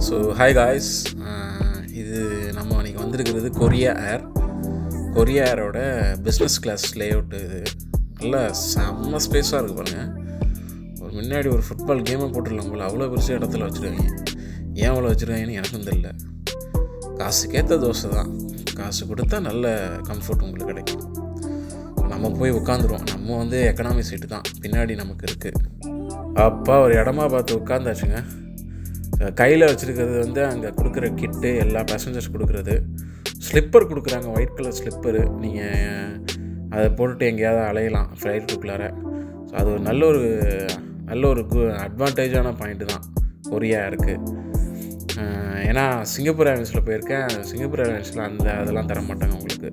So hi guys, இது நம்ம அன்றைக்கி வந்திருக்கிறது கொரியா ஏரோட பிஸ்னஸ் கிளாஸ் லேஅவுட்டு. இது நல்லா செம்ம ஸ்பேஸாக இருக்குது பாருங்கள். ஒரு முன்னாடி ஒரு ஃபுட்பால் கேமை போட்டுடலாம் போல், அவ்வளோ பெருசு இடத்துல வச்சுருக்காங்க. ஏன் அவ்வளோ வச்சுருக்காங்கன்னு எனக்கும் தெரியல. காசுக்கேற்ற தோசை தான், காசு கொடுத்தா நல்ல கம்ஃபர்ட் உங்களுக்கு கிடைக்கும். நம்ம போய் உட்காந்துருவோம். நம்ம வந்து எக்கனாமி சீட்டு தான் பின்னாடி நமக்கு இருக்குது. அப்பா ஒரு இடமா பார்த்து உட்காந்தாச்சுங்க. கையில் வச்சுருக்கிறது வந்து அங்கே கொடுக்குற கிட்டு, எல்லா பேசஞ்சர்ஸ் கொடுக்குறது. ஸ்லிப்பர் கொடுக்குறாங்க, ஒயிட் கலர் ஸ்லிப்பரு. நீங்கள் அதை போட்டுட்டு எங்கேயாவது அலையலாம் ஃப்ளைட்டுக்குள்ளார. ஸோ அது ஒரு நல்ல ஒரு அட்வான்டேஜான பாயிண்ட்டு தான் கொரியா இருக்குது. ஏன்னா சிங்கப்பூர் ஏர்லைன்ஸில் போயிருக்கேன். சிங்கப்பூர் ஏர்லைன்ஸில் அதெல்லாம் தர மாட்டாங்க உங்களுக்கு.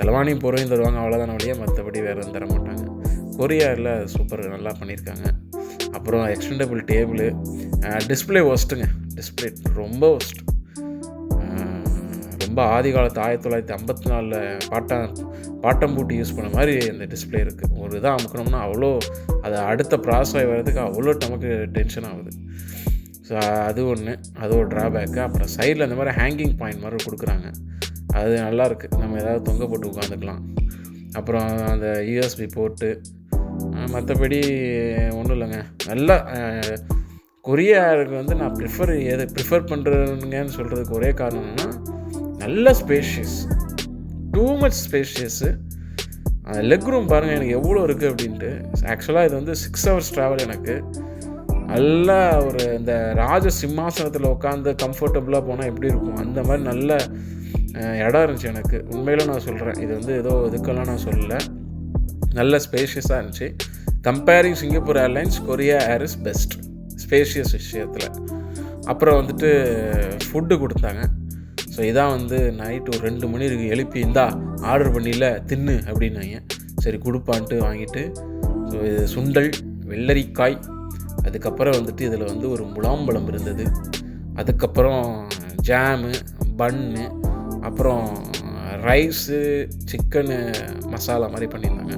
தலைவாணியும் பொருளையும் தருவாங்க, அவ்வளோதான வழியாக, மற்றபடி வேறு எதுவும் தர மாட்டாங்க. கொரியாவில் சூப்பர் நல்லா பண்ணியிருக்காங்க. அப்புறம் எக்ஸ்டெண்டபிள் டேபிள், டிஸ்பிளே ஒஸ்ட்டுங்க. டிஸ்பிளே ரொம்ப ஒஸ்ட். ரொம்ப ஆதி காலத்து 1954 பாட்டம் யூஸ் பண்ண மாதிரி அந்த டிஸ்பிளே இருக்குது. ஒரு இதாக அமுக்கணும்னா அவ்வளோ, அது அடுத்த ப்ராசஸ் ஆகி வர்றதுக்கு அவ்வளோ நமக்கு டென்ஷன் ஆகுது. ஸோ அது ஒன்று, அது ஒரு ட்ராபேக்கு. அப்புறம் சைடில் அந்த மாதிரி ஹேங்கிங் பாயிண்ட் மாதிரி கொடுக்குறாங்க, அது நல்லாயிருக்கு. நம்ம ஏதாவது தொங்க போட்டு உட்காந்துக்கலாம். அப்புறம் அந்த யூஎஸ்பி போட்டு, மற்றபடி ஒன்றும் இல்லைங்க. நல்லா கொரியாவுக்கு வந்து நான் ப்ரிஃபர் பண்ணுறேங்கன்னு சொல்கிறதுக்கு ஒரே காரணம் என்னென்னா, நல்ல spacious, too much spacious. Leg room பாருங்கள் எனக்கு எவ்வளோ இருக்குது அப்படின்ட்டு. ஆக்சுவலாக இது வந்து 6 hours ட்ராவல். எனக்கு நல்லா ஒரு இந்த ராஜ சிம்மாசனத்தில் உட்காந்து கம்ஃபர்டபுளாக போனால் எப்படி இருக்கும், அந்த மாதிரி நல்ல இடம் இருந்துச்சு எனக்கு. உண்மையிலும் நான் சொல்கிறேன், இது வந்து ஏதோ இதுக்கெல்லாம் நான் சொல்லலை, நல்ல ஸ்பேஷியஸாக இருந்துச்சு. Comparing Singapore airlines, Korea air is best spacious விஷயத்தில். அப்புறம் வந்துட்டு ஃபுட்டு கொடுத்தாங்க. ஸோ இதான் வந்து நைட்டு ஒரு 2 மணி இருக்குது, எழுப்பி இந்தா ஆர்டர் பண்ணியில் தின்னு அப்படின்னாங்க. சரி கொடுப்பான்ட்டு வாங்கிட்டு, ஸோ இது சுண்டல், வெள்ளரிக்காய், அதுக்கப்புறம் வந்துட்டு இதில் வந்து ஒரு முலாம்பழம் இருந்தது, அதுக்கப்புறம் ஜாமு, பன்னு, அப்புறம் ரைஸு, சிக்கனு மசாலா மாதிரி பண்ணியிருந்தாங்க.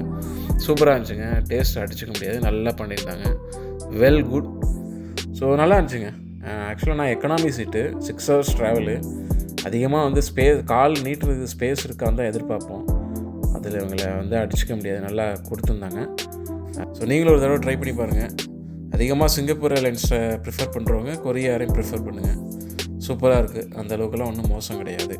சூப்பராக இருந்துச்சுங்க. டேஸ்ட் அடிச்சுக்க முடியாது, நல்லா பண்ணியிருந்தாங்க. Well good. ஸோ நல்லா இருந்துச்சுங்க. ஆக்சுவலாக நான் எக்கனாமி சீட்டு, 6 hours ட்ராவலு. அதிகமாக வந்து கால் நீட்டுறது ஸ்பேஸ் இருக்கான்னு தான் எதிர்பார்ப்போம். அதில் இவங்களை வந்து அடிச்சுக்க முடியாது, நல்லா கொடுத்துருந்தாங்க. ஸோ நீங்களும் ஒரு தடவை ட்ரை பண்ணி பாருங்கள். அதிகமாக சிங்கப்பூர் ஏர்லைன்ஸை ப்ரிஃபர் பண்ணுறவங்க கொரியா ஏரையும் ப்ரிஃபர் பண்ணுங்கள். சூப்பராக இருக்குது, அந்த அளவுக்குலாம் ஒன்றும் மோசம் கிடையாது.